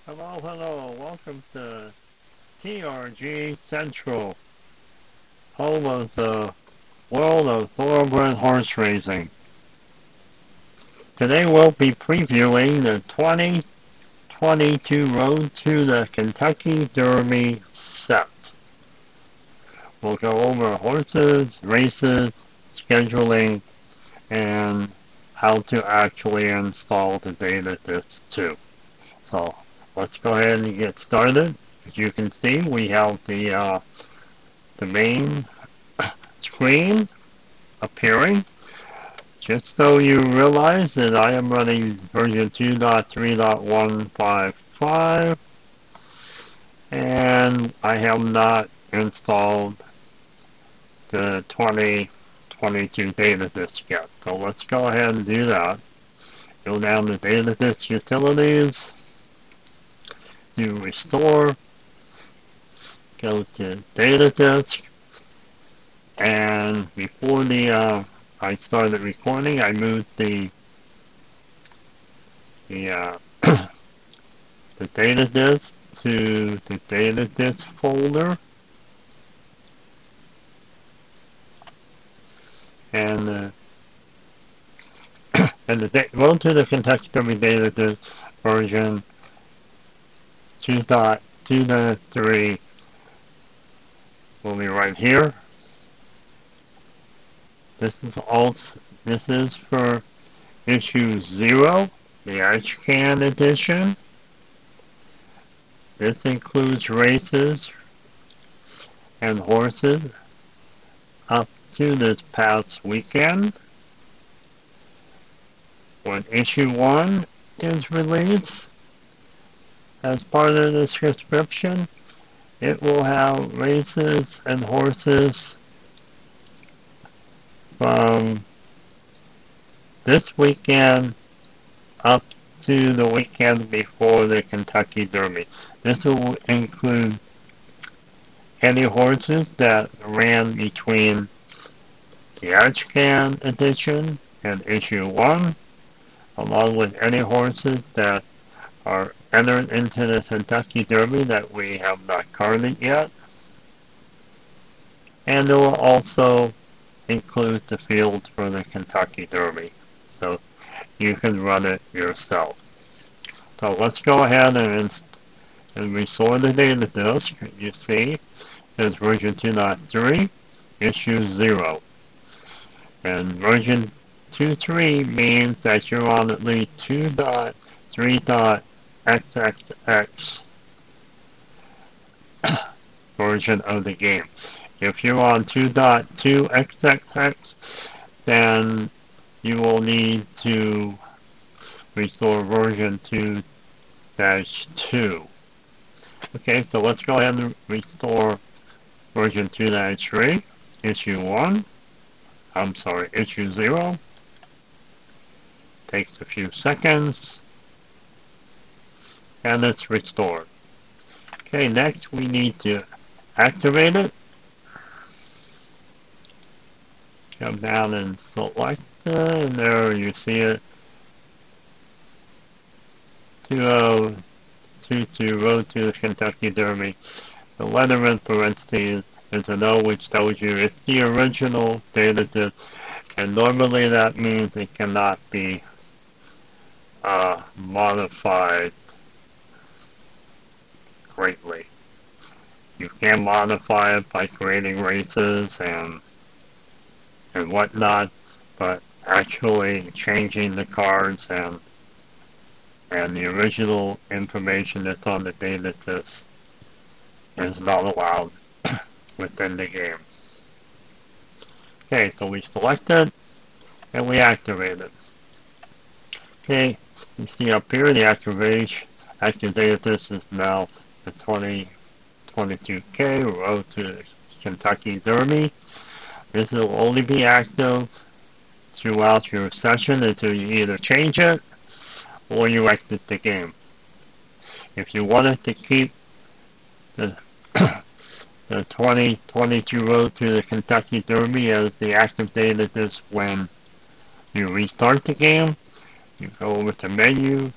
Hello, hello. Welcome to TRG Central, home of the world of thoroughbred horse racing. Today we'll be previewing the 2022 Road to the Kentucky Derby set. We'll go over horses, races, scheduling, and how to actually install the datadisk too. So let's go ahead and get started. As you can see, we have the main screen appearing. Just so you realize that I am running version 2.3.155 and I have not installed the 2022 data disk yet. So let's go ahead and do that. Go down to data disk utilities, do restore, go to data disk, and before I started recording, I moved the the data disk to the data disk folder, and go to the Kentucky Derby data disk version 2.2.3 will be right here. This is for issue 0, the Ashcan edition. This includes races and horses up to this past weekend. When issue 1 is released, as part of the subscription, it will have races and horses from this weekend up to the weekend before the Kentucky Derby. This will include any horses that ran between the Ashcan edition and issue 1, along with any horses that are entered into the Kentucky Derby that we have not carded yet. And it will also include the field for the Kentucky Derby, so you can run it yourself. So let's go ahead and restore the data disk. You see, there's version 2.3, issue 0. And version 2.3 means that you're on at least 2.3.xxx version of the game. If you're on 2.2xxx, then you will need to restore version 2-2. Okay, so let's go ahead and restore version 2.3, issue 1. I'm sorry, issue 0. Takes a few seconds. And it's restored. Okay, next we need to activate it. Come down and select it, and there you see it. 2022 Road to the Kentucky Derby. The letter in parentheses is an O, which tells you it's the original data disk, and normally that means it cannot be modified greatly. You can modify it by creating races and whatnot, but actually changing the cards and the original information that's on the data disk is not allowed within the game. Okay, so we select it and we activate it. Okay, you see up here the active data disk is now the 2022K Road to the Kentucky Derby. This will only be active throughout your session until you either change it or you exit the game. If you wanted to keep the the 2022 Road to the Kentucky Derby as the active data disk when you restart the game, you go over to menu,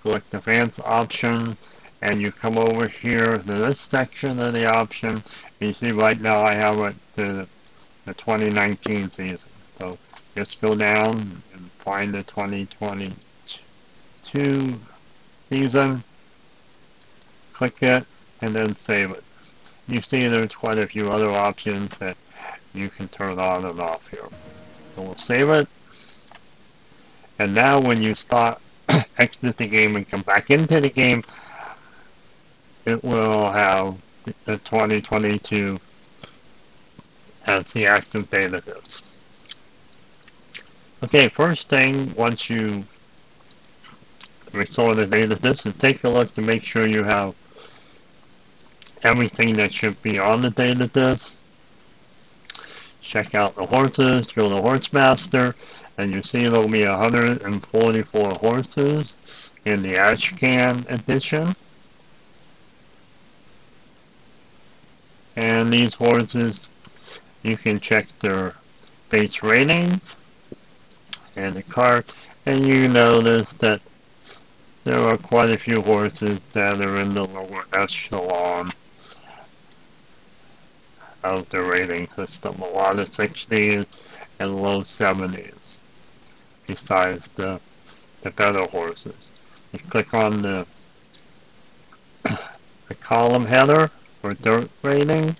select Advanced option, and you come over here to this section of the option. You see right now I have it to the 2019 season. So just go down and find the 2022 season, click it, and then save it. You see there's quite a few other options that you can turn on and off here. So we'll save it. And now when you start exit the game and come back into the game, it will have the 2022 as the active data disk. Okay, first thing, once you restore the data disk, is take a look to make sure you have everything that should be on the data disk. Check out the horses, go to Horse Master, and you see there'll be 144 horses in the Ashcan edition. And these horses, you can check their base ratings and the card, and you notice that there are quite a few horses that are in the lower echelon of the rating system. A lot of 60s and low 70s, besides the better horses. You click on the column header for dirt rating.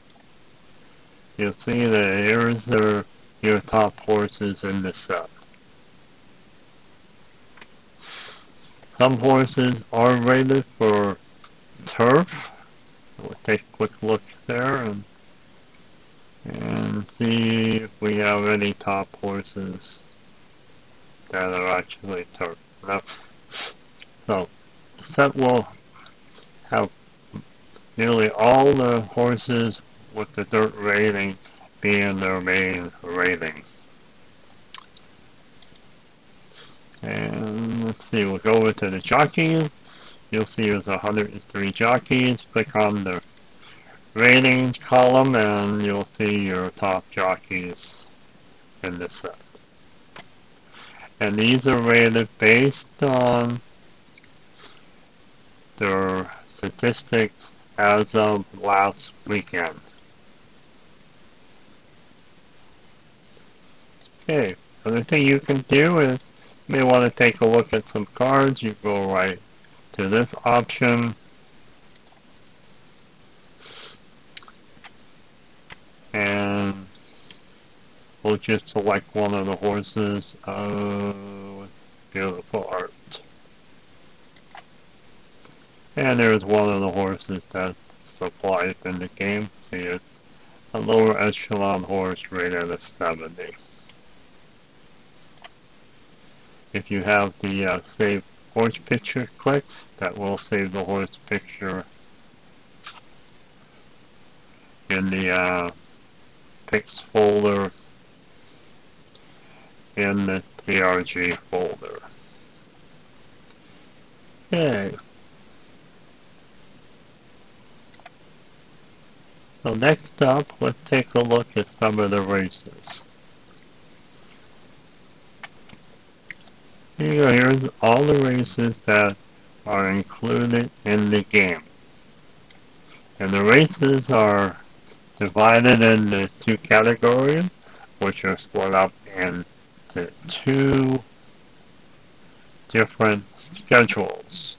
You'll see that here's your top horses in the set. Some horses are rated for turf. We'll take a quick look there and see if we have any top horses that are actually turf. Now, so the set will have nearly all the horses with the dirt rating being their main rating. And let's see, we'll go over to the jockeys. You'll see there's 103 jockeys. Click on the ratings column and you'll see your top jockeys in the set. And these are rated based on their statistics as of last weekend. Okay, another thing you can do is you may want to take a look at some cards. You go right to this option and we'll just select one of the horses. With beautiful art. And there's one of the horses that's supplied in the game. See it, a lower echelon horse rated at 70. If you have the save horse picture click, that will save the horse picture in the pics folder in the TRG folder. Okay. So next up, let's take a look at some of the races. Here's all the races that are included in the game. And the races are divided into two categories, which are split up into two different schedules.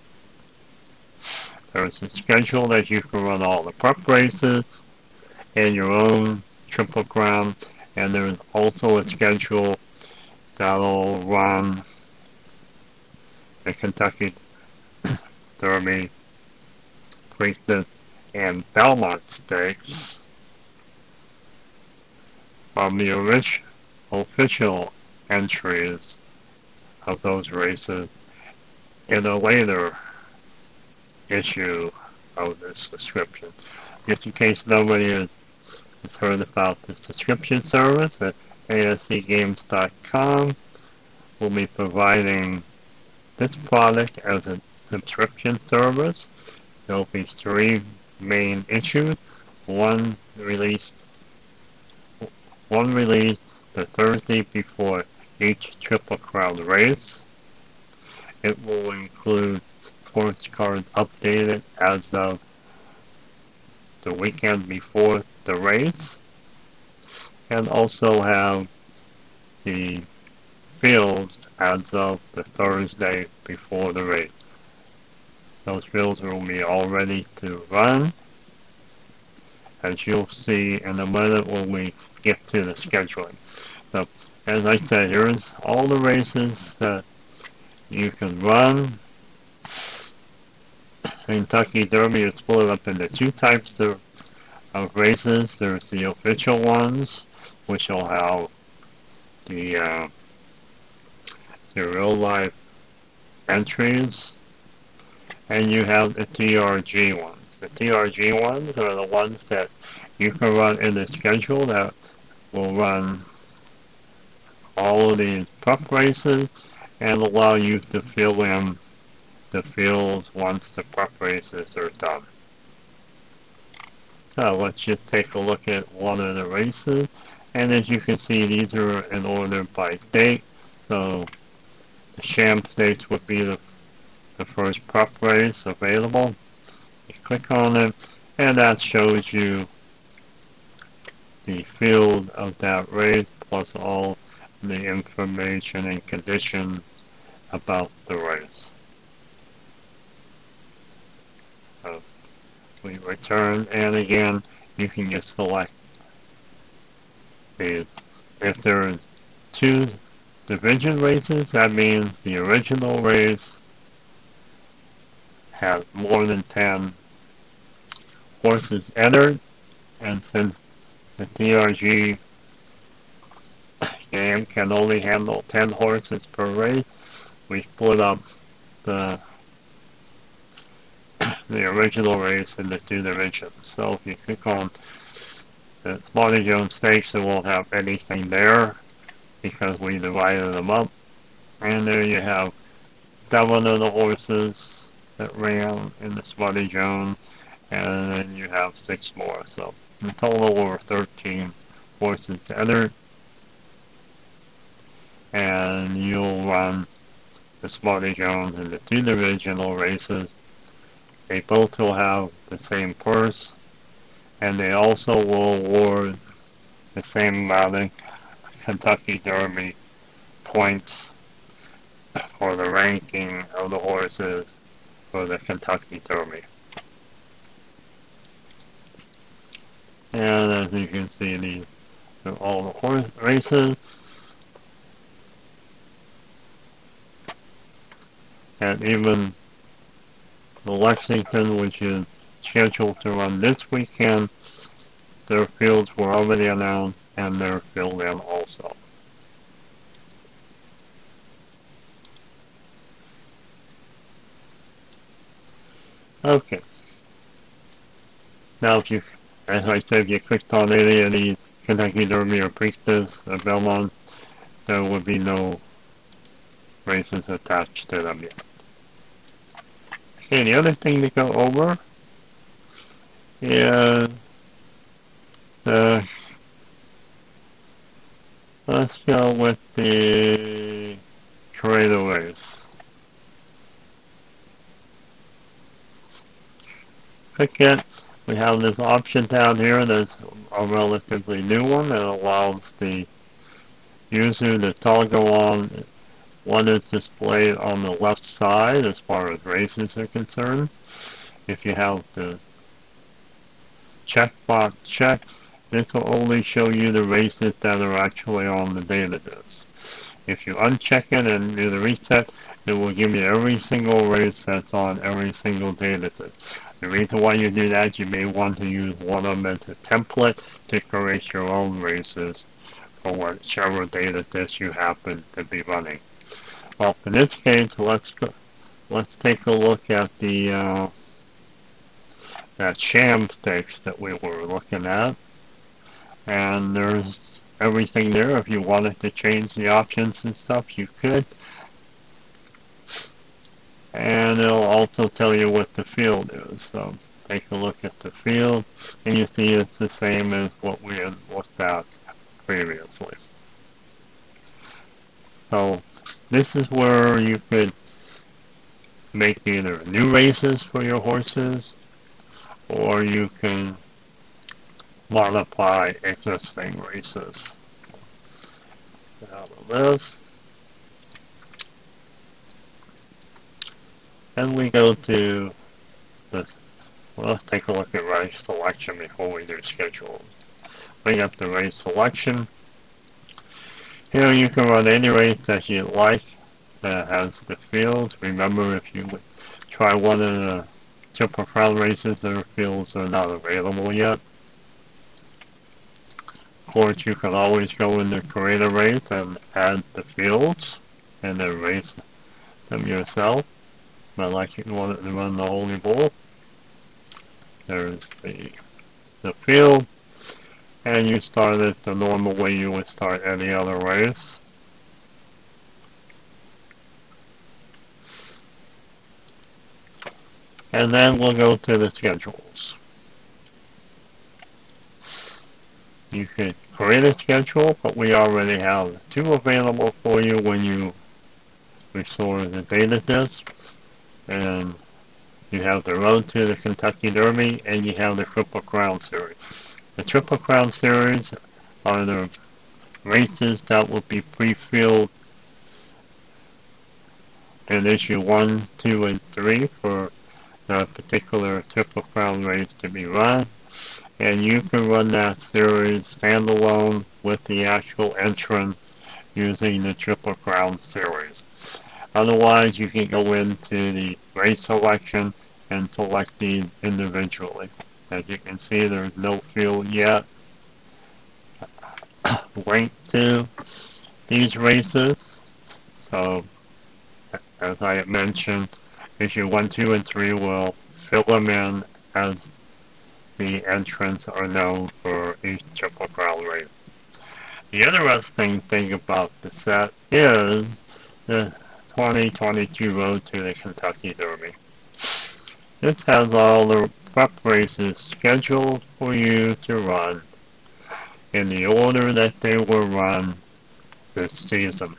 There's a schedule that you can run all the prep races and your own Triple Crown, and there's also a schedule that'll run the Kentucky Derby, Preakness, and Belmont Stakes from the official entries of those races in a later issue of this subscription. Just in case nobody has heard about the subscription service at ascgames.com, we'll be providing this product as a subscription service. There will be 3 main issues. One released the Thursday before each Triple Crown race. It will include sports card updated as of the weekend before the race, and also have the fields as of the Thursday before the race. Those fields will be all ready to run, as you'll see in a minute when we get to the scheduling. So, as I said, here's all the races that you can run. Kentucky Derby is split up into two types of races. There's the official ones, which will have the real life entries, and you have the TRG ones. The TRG ones are the ones that you can run in the schedule that will run all of these prep races and allow you to fill in the fields once the prep races are done. So let's just take a look at one of the races, and as you can see, these are in order by date. So the Sham Stakes would be the first prep race available. You click on it, and that shows you the field of that race plus all the information and conditions about the race. So we return, and again, you can just select if there are two division races, that means the original race has more than 10 horses entered, and since the TRG game can only handle 10 horses per race, we split up the original race into two divisions. So if you click on the Smarty Jones Stakes, it won't have anything there because we divided them up. And there you have 7 of the horses that ran in the Smarty Jones, and then you have 6 more. So in total, over 13 horses entered, and you'll run the Smarty Jones in the 2 divisional races. They both will have the same purse, and they also will award the same amount of Kentucky Derby points for the ranking of the horses for the Kentucky Derby. And as you can see, these are all the horse races. And even the Lexington, which is scheduled to run this weekend, their fields were already announced and they're filled in also. Okay. Now if you, as I said, if you clicked on any of these Kentucky Derby or Priestess or Belmont, there would be no races attached to them yet. Okay, the other thing to go over is let's go with the creator race. Click it. We have this option down here that's a relatively new one that allows the user to toggle on what is displayed on the left side as far as races are concerned. If you have the checkbox checked, this will only show you the races that are actually on the datadisk. If you uncheck it and do the reset, it will give you every single race that's on every single datadisk. The reason why you do that, you may want to use one of them as a template to create your own races for whichever datadisk you happen to be running. Well, in this case, let's take a look at the that Sham Stakes that we were looking at, and there's everything there. If you wanted to change the options and stuff, you could, and it'll also tell you what the field is. So take a look at the field, and you see it's the same as what we had looked at previously. So this is where you could make either new races for your horses, or you can modify existing races. Out of this, and we go to the, well, let's take a look at race selection before we do schedule. Bring up the race selection. Here you can run any race that you like that has the fields. Remember, if you try one of the Triple Crown races, their fields are not available yet. Of course, you can always go in the create a race and add the fields and then race them yourself. But like you want to run the Holy Bull, there's the field, and you start it the normal way you would start any other race. And then we'll go to the schedules. You could create a schedule, but we already have two available for you when you restore the data disk. And you have the Road to the Kentucky Derby, and you have the Triple Crown Series. The Triple Crown Series are the races that will be pre-filled in issue 1, 2, and 3 for the particular Triple Crown race to be run. And you can run that series standalone with the actual entrant using the Triple Crown Series. Otherwise, you can go into the race selection and select these individually. As you can see, there's no field yet linked to these races. So, as I mentioned, issue 1, 2, and 3 will fill them in as the entrants are known for each Triple Crown race. The interesting thing about the set is the 2022 Road to the Kentucky Derby. This has all the prep races scheduled for you to run in the order that they were run this season.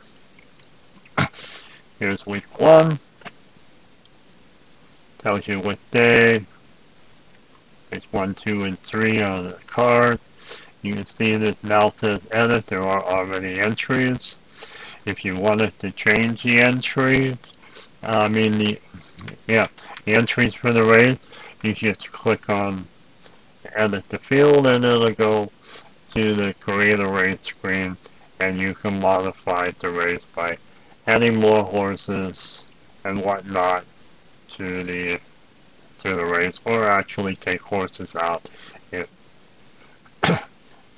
Here's week 1. Tells you what day. It's 1, 2, and 3 on the card. You can see that now says edit. There are already entries. If you wanted to change the entries, the entries for the race, you just click on edit the field, and it'll go to the create a race screen, and you can modify the race by adding more horses and whatnot to the race, or actually take horses out if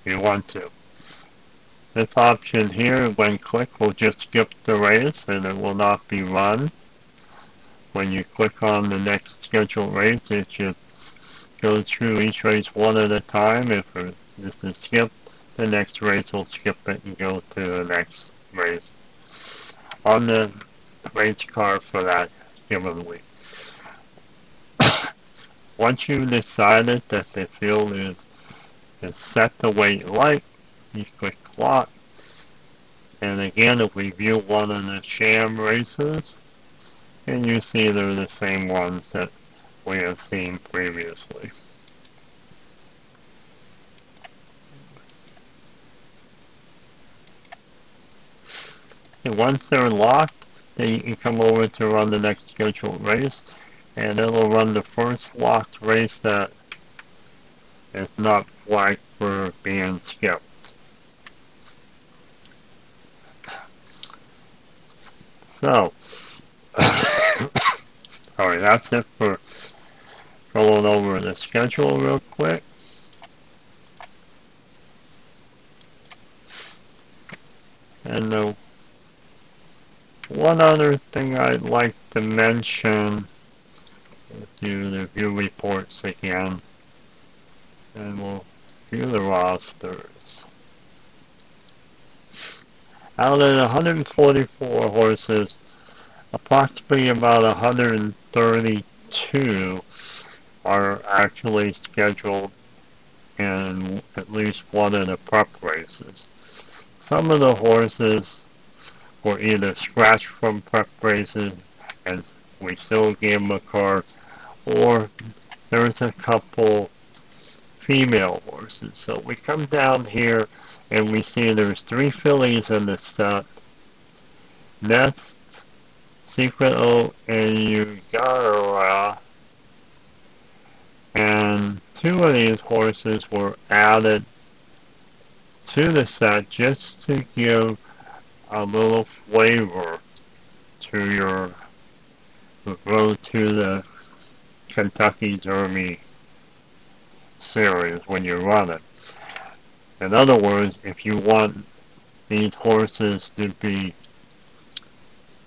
you want to. This option here, when clicked, will just skip the race and it will not be run. When you click on the next scheduled race, it should go through each race one at a time. If this is skipped, the next race will skip it and go to the next race on the race card for that given week. Once you've decided that the field is set the way you like, you click lock. And again, if we view one of the sham races, and you see they're the same ones that we have seen previously. And once they're locked, then you can come over to run the next scheduled race, and it'll run the first locked race that is not flagged for being skipped. So, alright, that's it for going over the schedule real quick. And one other thing I'd like to mention, do the view reports again, and we'll view the rosters. Out of the 144 horses, approximately about 132 are actually scheduled in at least one of the prep races. Some of the horses were either scratched from prep races and we still gave him a card, or there's a couple female horses. So we come down here and we see there's 3 fillies in the set. Nest, Secret Oak, and Ugara. And 2 of these horses were added to the set just to give a little flavor to your road to the Kentucky Derby series when you run it. In other words, if you want these horses to be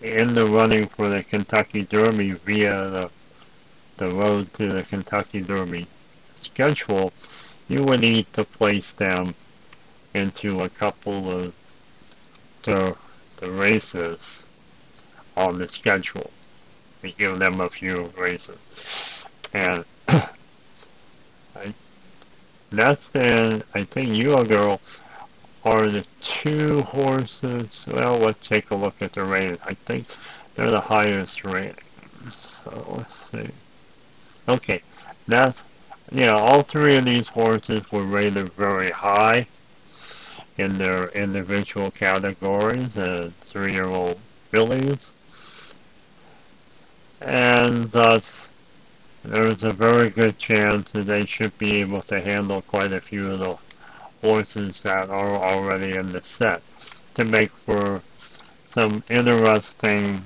in the running for the Kentucky Derby via the road to the Kentucky Derby schedule, you would need to place them into a couple of the races on the schedule. We give them a few races. And Nest and I think You Girl are the 2 horses. Well, let's take a look at the rating. I think they're the highest rating. So let's see. Okay, that's, all 3 of these horses were rated very high in their individual categories as 3-year-old fillies. And thus, there's a very good chance that they should be able to handle quite a few of the horses that are already in the set to make for some interesting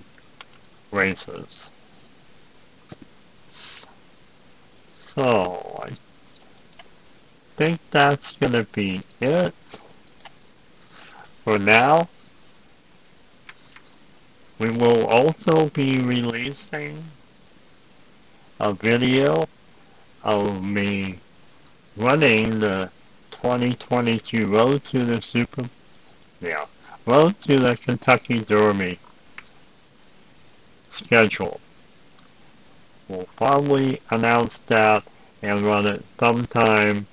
races. So, I think that's going to be it for now. We will also be releasing a video of me running the 2022 Road to the Kentucky Derby schedule. We'll probably announce that and run it sometime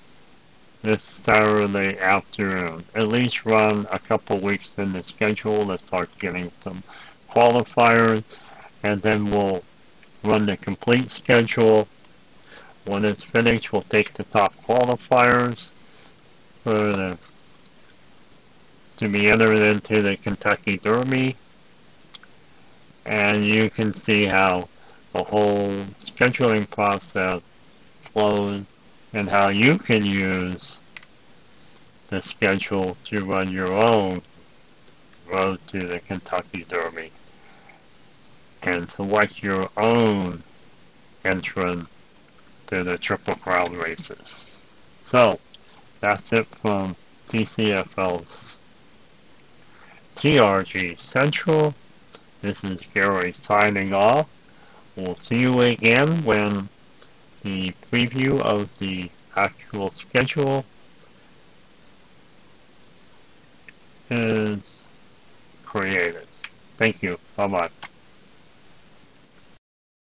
this Saturday afternoon. At least run a couple weeks in the schedule to start getting some qualifiers, and then we'll run the complete schedule. When it's finished, we'll take the top qualifiers to be entered into the Kentucky Derby, and you can see how the whole scheduling process flows and how you can use the schedule to run your own road to the Kentucky Derby and select your own entrant to the Triple Crown races. So, that's it from TCFL's TRG Central. This is Gary signing off. We'll see you again when the preview of the actual schedule is created. Thank you. Bye-bye.